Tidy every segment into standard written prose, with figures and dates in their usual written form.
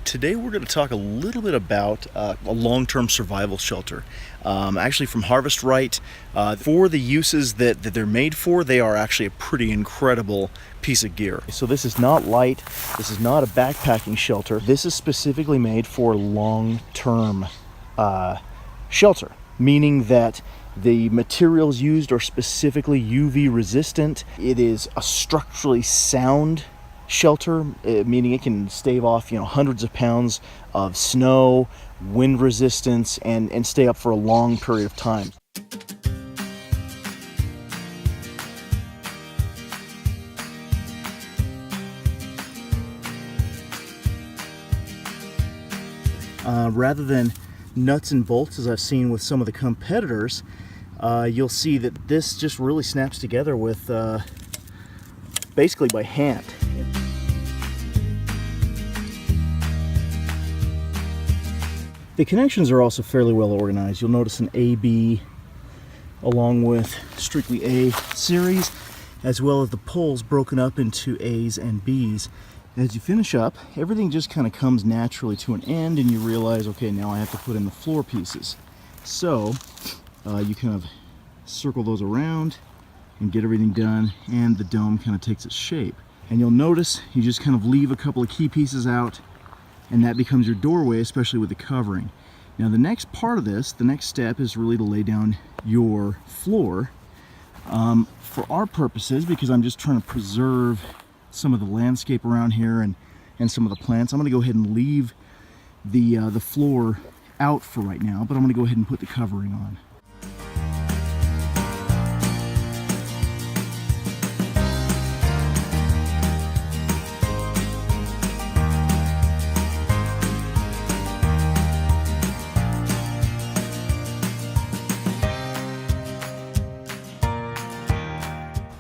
Today we're going to talk a little bit about a long-term survival shelter. Actually from Harvest Right. For the uses that they're made for, they are actually a pretty incredible piece of gear. So this is not light, this is not a backpacking shelter. This is specifically made for long-term shelter, meaning that the materials used are specifically UV resistant. It is a structurally sound shelter, meaning it can stave off, hundreds of pounds of snow, wind resistance, and stay up for a long period of time. Rather than nuts and bolts, as I've seen with some of the competitors, you'll see that this just really snaps together with basically by hand. The connections are also fairly well organized. You'll notice an AB along with strictly A series, as well as the poles broken up into A's and B's. As you finish up, everything just kind of comes naturally to an end, and you realize, okay, now I have to put in the floor pieces. So you kind of circle those around and get everything done, and the dome kind of takes its shape. And you'll notice you just kind of leave a couple of key pieces out, and that becomes your doorway, especially with the covering. Now the next part of this, the next step, is really to lay down your floor. For our purposes, because I'm just trying to preserve some of the landscape around here and some of the plants, I'm going to go ahead and leave the floor out for right now, but I'm going to go ahead and put the covering on.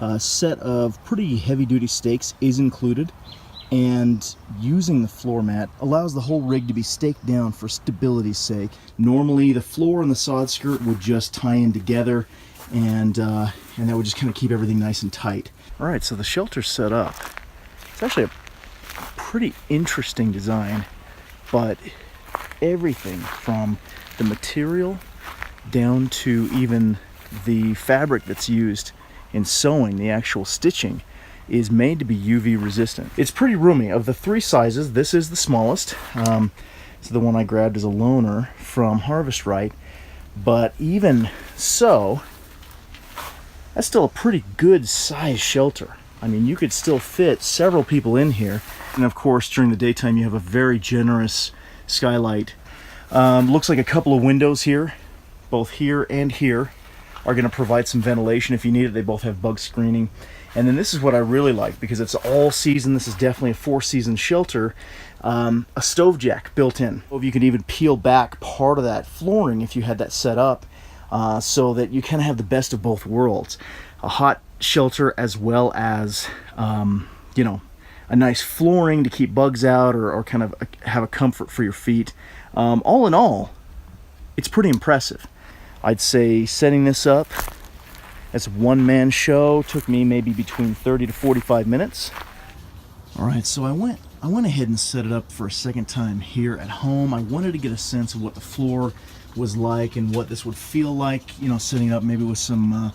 A set of pretty heavy-duty stakes is included, and using the floor mat allows the whole rig to be staked down for stability's sake. Normally the floor and the sod skirt would just tie in together, and that would just kind of keep everything nice and tight. All right, so the shelter's set up. It's actually a pretty interesting design, but everything from the material down to even the fabric that's used in sewing, the actual stitching, is made to be UV resistant. It's pretty roomy. Of the three sizes, this is the smallest. It's the one I grabbed as a loaner from Harvest Right, but even so, that's still a pretty good size shelter. I mean, you could still fit several people in here, and of course during the daytime you have a very generous skylight. Looks like a couple of windows here, both here and here, are going to provide some ventilation if you need it. They both have bug screening. And then this is what I really like, because it's all season. This is definitely a 4-season shelter. A stove jack built in. You could even peel back part of that flooring if you had that set up, so that you kind of have the best of both worlds. A hot shelter as well as a nice flooring to keep bugs out, or kind of have a comfort for your feet. All in all, it's pretty impressive. I'd say setting this up as a one-man show took me maybe between 30 to 45 minutes. All right, so I went ahead and set it up for a second time here at home. I wanted to get a sense of what the floor was like and what this would feel like, setting up maybe with some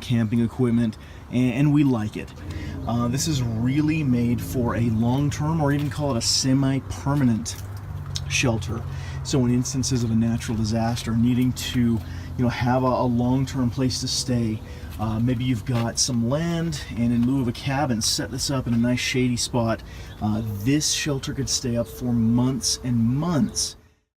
camping equipment, and we like it. This is really made for a long-term, or even call it a semi-permanent shelter. So in instances of a natural disaster, needing to have a long-term place to stay, maybe you've got some land, and in lieu of a cabin, set this up in a nice shady spot. This shelter could stay up for months and months.